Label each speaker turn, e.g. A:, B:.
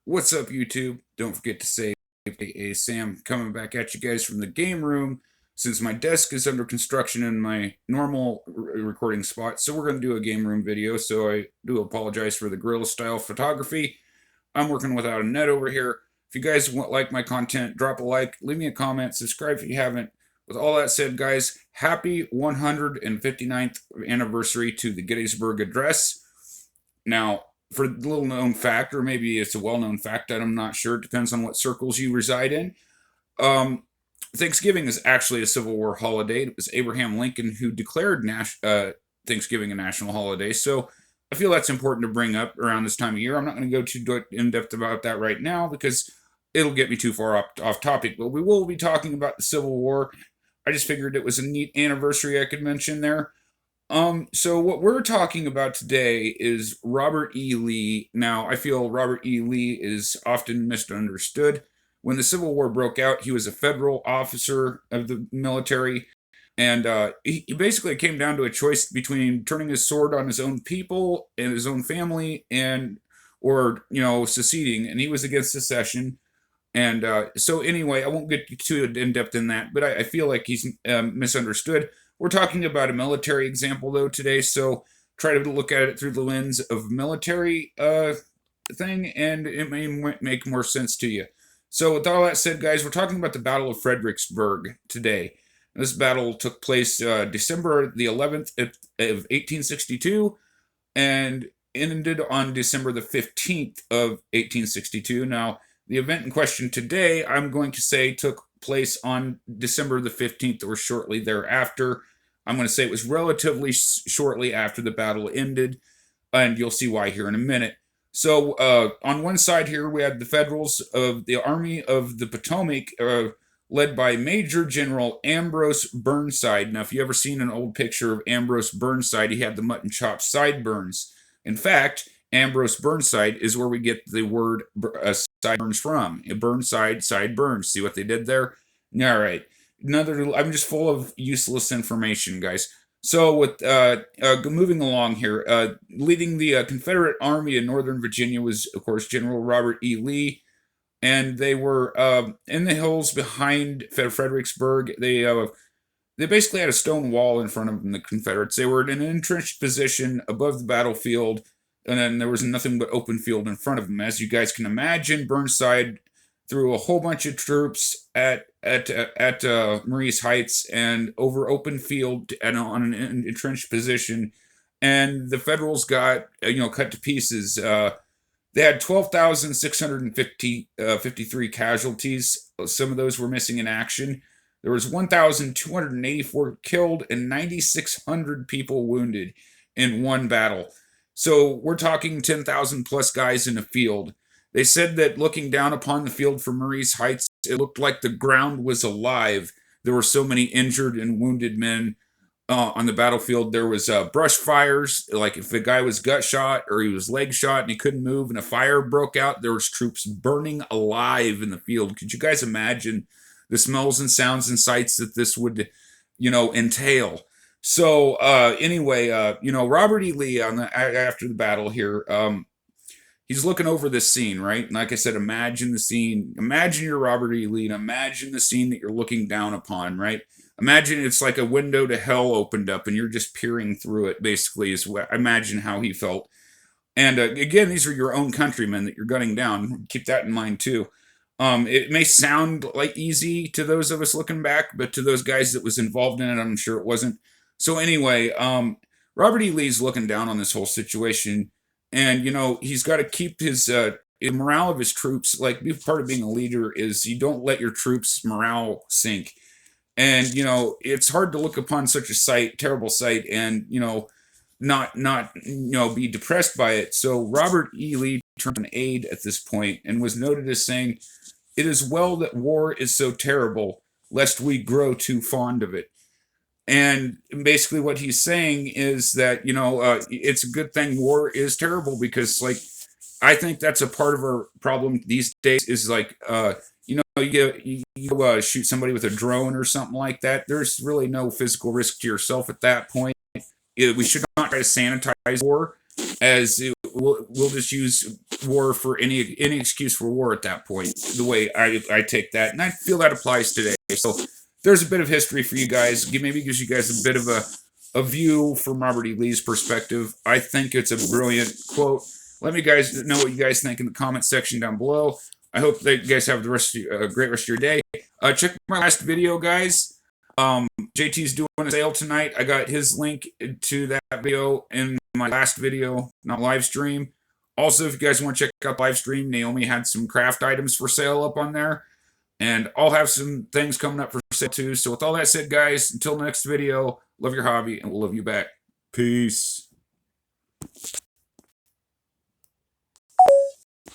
A: What's up, YouTube? Don't forget to say a Sam coming back at you guys from the game room since my desk is under construction in my normal recording spot. So we're going to do a game room video. So I do apologize for the guerrilla style photography. I'm working without a net over here. If you guys like my content, drop a like, leave me a comment, subscribe if you haven't. With all that said, guys, happy 159th anniversary to the Gettysburg Address. Now, for the little known fact, or maybe it's a well known fact, I'm not sure. It depends on what circles you reside in. Um, Thanksgiving is actually a Civil War holiday. It was Abraham Lincoln who declared Thanksgiving a national holiday. So I feel that's important to bring up around this time of year. I'm not going to go too in depth about that right now because it'll get me too far off topic. But we will be talking about the Civil War. I just figured it was a neat anniversary I could mention there. So what we're talking about today is Robert E. Lee. Now, I feel Robert E. Lee is often misunderstood. When the Civil War broke out, he was a federal officer of the military, and he basically came down to a choice between turning his sword on his own people and his own family, or seceding. And he was against secession. And so anyway, I won't get too in depth in that, but I feel like he's misunderstood. We're talking about a military example though today, so try to look at it through the lens of military thing, and it may make more sense to you. So with all that said, guys, we're talking about the Battle of Fredericksburg today. This battle took place December the 11th of 1862, and ended on December the 15th of 1862. Now, the event in question today, I'm going to say, took place on December the 15th or shortly thereafter. I'm going to say it was relatively shortly after the battle ended, and you'll see why here in a minute. So, on one side here, we had the Federals of the Army of the Potomac, led by Major General Ambrose Burnside. Now, if you ever seen an old picture of Ambrose Burnside, he had the mutton chop sideburns. In fact, Ambrose Burnside is where we get the word sideburns from. Burnside, sideburns. See what they did there? All right. I'm just full of useless information, guys. So with moving along here, leading the Confederate Army in Northern Virginia was, of course, General Robert E. Lee, and they were in the hills behind Fredericksburg. They basically had a stone wall in front of them, the Confederates. They were in an entrenched position above the battlefield, and then there was nothing but open field in front of them. As you guys can imagine, Burnside threw a whole bunch of troops at Marye's Heights and over open field and on an entrenched position, and the Federals got cut to pieces. They had 12,653 casualties. Some of those were missing in action. There was 1,284 killed and 9,600 people wounded in one battle. So we're talking 10,000 plus guys in the field. They said that looking down upon the field from Marye's Heights, it looked like the ground was alive. There were so many injured and wounded men on the battlefield. There was brush fires, like if the guy was gut shot or he was leg shot and he couldn't move and a fire broke out, there was troops burning alive in the field. Could you guys imagine the smells and sounds and sights that this would, entail? So anyway, Robert E. Lee after the battle here, he's looking over this scene, right? And like I said, imagine the scene. Imagine you're Robert E. Lee, and imagine the scene that you're looking down upon, right? Imagine it's like a window to hell opened up, and you're just peering through it. Basically, is what imagine how he felt. And again, these are your own countrymen that you're gunning down. Keep that in mind too. It may sound like easy to those of us looking back, but to those guys that was involved in it, I'm sure it wasn't. So anyway, Robert E. Lee's looking down on this whole situation, and he's got to keep his morale of his troops. Like, part of being a leader is you don't let your troops' morale sink. And it's hard to look upon such a terrible sight, and not be depressed by it. So Robert E. Lee turned an aide at this point and was noted as saying, "It is well that war is so terrible, lest we grow too fond of it." And basically what he's saying is that, it's a good thing war is terrible, because, like, I think that's a part of our problem these days is, like, you shoot somebody with a drone or something like that. There's really no physical risk to yourself at that point. We should not try to sanitize war, as we'll just use war for any excuse for war at that point. The way I take that, and I feel that applies today. So there's a bit of history for you guys. Maybe gives you guys a bit of a view from Robert E. Lee's perspective. I think it's a brilliant quote. Let me guys know what you guys think in the comment section down below. I hope that you guys have the rest of a great rest of your day. Check my last video, guys. JT's doing a sale tonight. I got his link to that video in my last video, not live stream. Also, if you guys want to check out live stream, Naomi had some craft items for sale up on there. And I'll have some things coming up for sale too. So with all that said, guys, until the next video, love your hobby and we'll love you back. Peace.